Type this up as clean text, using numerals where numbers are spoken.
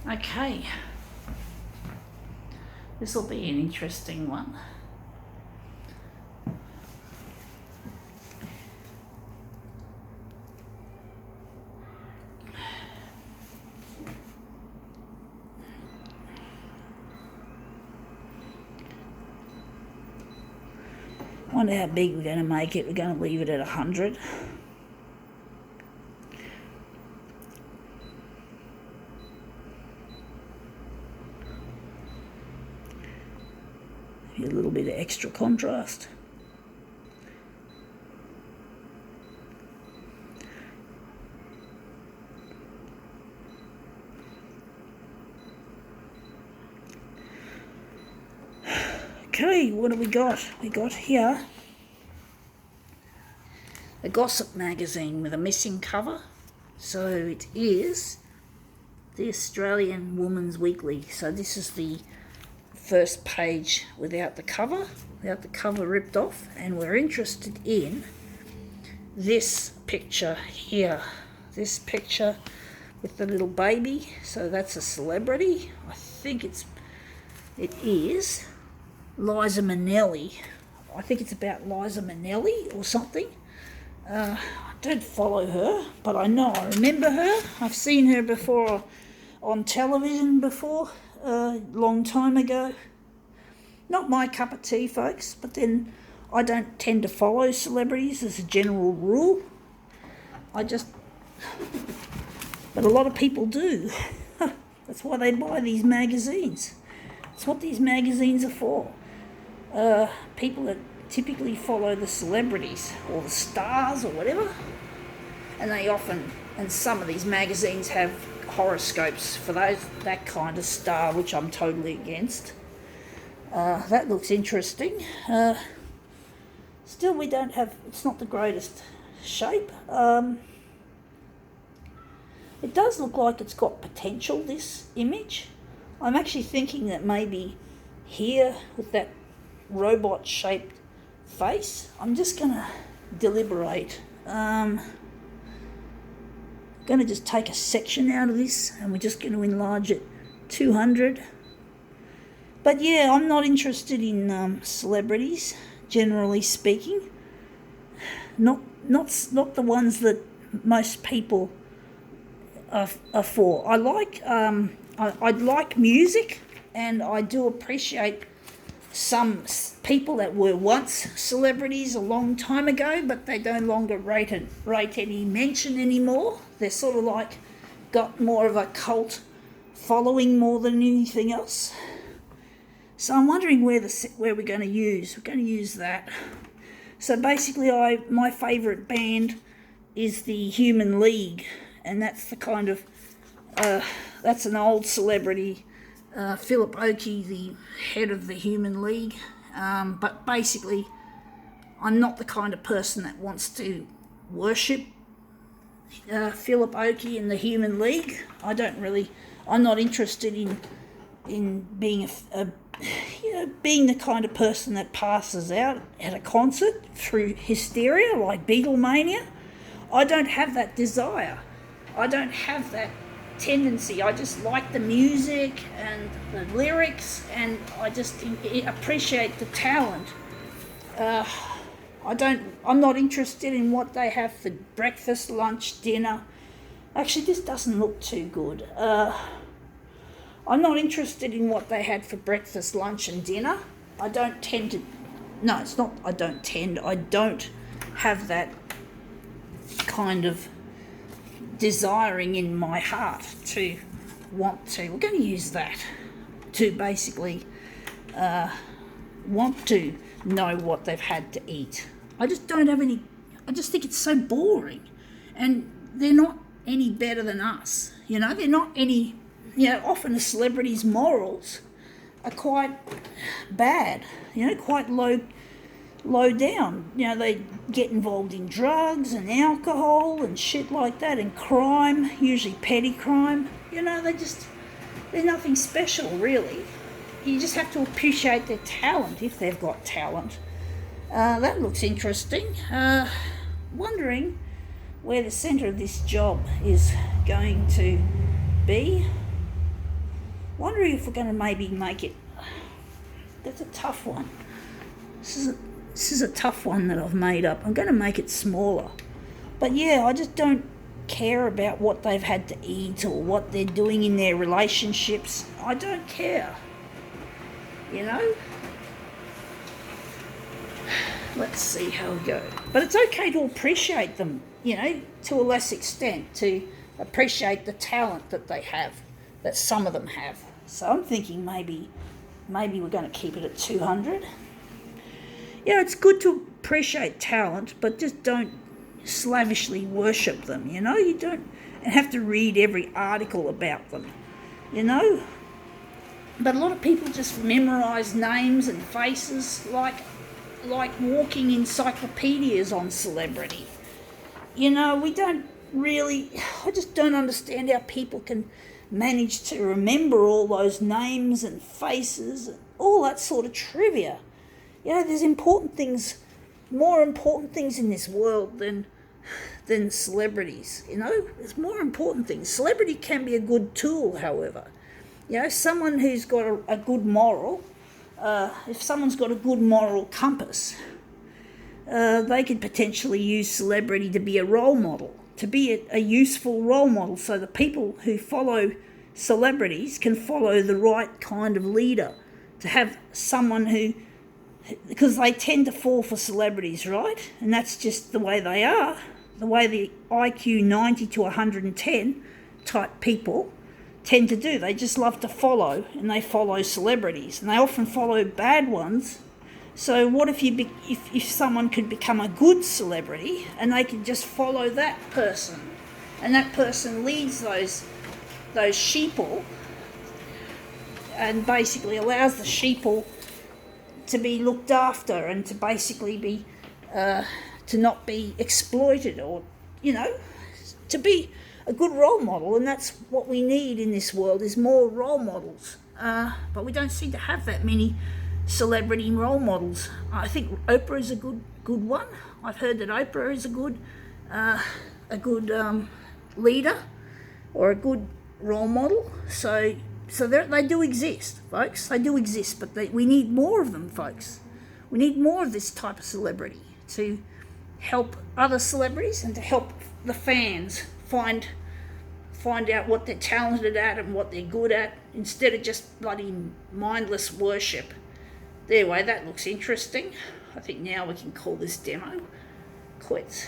Okay, this will be an interesting one. Wonder how big we're going to make it. We're going to leave it at 100. A little bit of extra contrast. Okay, what do we got? We got here a gossip magazine with a missing cover. So it is the Australian Woman's Weekly. So this is the first page without the cover ripped off, and we're interested in this picture here. This picture with the little baby. So that's a celebrity. I think it is Liza Minnelli. I think it's about Liza Minnelli or something. I don't follow her, but I remember her. I've seen her before on television before, a long time ago. Not my cup of tea, folks, but then I don't tend to follow celebrities as a general rule. But a lot of people do. That's why they buy these magazines. That's what these magazines are for. People that typically follow the celebrities or the stars or whatever, and some of these magazines have horoscopes for that kind of star, which I'm totally against. That looks interesting. Still, it's not the greatest shape. It does look like it's got potential, this image. I'm actually thinking that maybe here with that robot-shaped face, I'm just going to deliberate. Going to just take a section out of this, and we're just going to enlarge it 200. But yeah, I'm not interested in celebrities, generally speaking. Not the ones that most people are for. I like music, and I do appreciate some people that were once celebrities a long time ago, but they no longer rate any mention anymore. They're sort of like got more of a cult following more than anything else. So I'm wondering where we're going to use. We're going to use that. So basically, my favourite band is the Human League, and that's the kind of that's an old celebrity. Philip Oakey, the head of the Human League. But basically, I'm not the kind of person that wants to worship Philip Oakey and the Human League. I'm not interested in being being the kind of person that passes out at a concert through hysteria like Beatlemania. I don't have that desire. I don't have that tendency. I just like the music and the lyrics, and I just appreciate the talent. I'm not interested in what they have for breakfast, lunch, dinner. Actually, this doesn't look too good. I'm not interested in what they had for breakfast, lunch and dinner. I don't have that kind of desiring in my heart to want to. We're going to use that to basically want to know what they've had to eat. I just think it's so boring, and they're not any better than us. They're not any, often a celebrity's morals are quite bad, quite low down. They get involved in drugs and alcohol and shit like that, and crime, usually petty crime. They're nothing special, really. You just have to appreciate their talent if they've got talent. That looks interesting. Wondering where the centre of this job is going to be. Wondering if we're going to maybe make it. That's a tough one. This is a tough one that I've made up. I'm going to make it smaller. But yeah, I just don't care about what they've had to eat or what they're doing in their relationships. I don't care. You know? Let's see how we go. But it's okay to appreciate them, you know, to a less extent, to appreciate the talent that they have, that some of them have. So I'm thinking maybe we're going to keep it at 200. Yeah, it's good to appreciate talent, but just don't slavishly worship them, you know? You don't have to read every article about them, you know? But a lot of people just memorise names and faces like walking encyclopedias on celebrity. You know, I just don't understand how people can manage to remember all those names and faces and all that sort of trivia. You know, there's more important things in this world than celebrities, you know? There's more important things. Celebrity can be a good tool, however. You know, someone who's got a good moral, if someone's got a good moral compass, they could potentially use celebrity to be a role model, to be a useful role model, so the people who follow celebrities can follow the right kind of leader, to have someone who, because they tend to fall for celebrities, right? And that's just the way they are, the way the IQ 90 to 110 type people tend to do. They just love to follow, and they follow celebrities, and they often follow bad ones. So what if someone could become a good celebrity and they could just follow that person, and that person leads those sheeple and basically allows the sheeple to be looked after and to basically be to not be exploited, or, you know, to be a good role model. And that's what we need in this world, is more role models. But we don't seem to have that many celebrity role models. I think Oprah is a good one. I've heard that Oprah is a good leader or a good role model. So they do exist, folks. They do exist, but we need more of them, folks. We need more of this type of celebrity to help other celebrities and to help the fans find out what they're talented at and what they're good at, instead of just bloody mindless worship. Anyway, that looks interesting. I think now we can call this demo quits.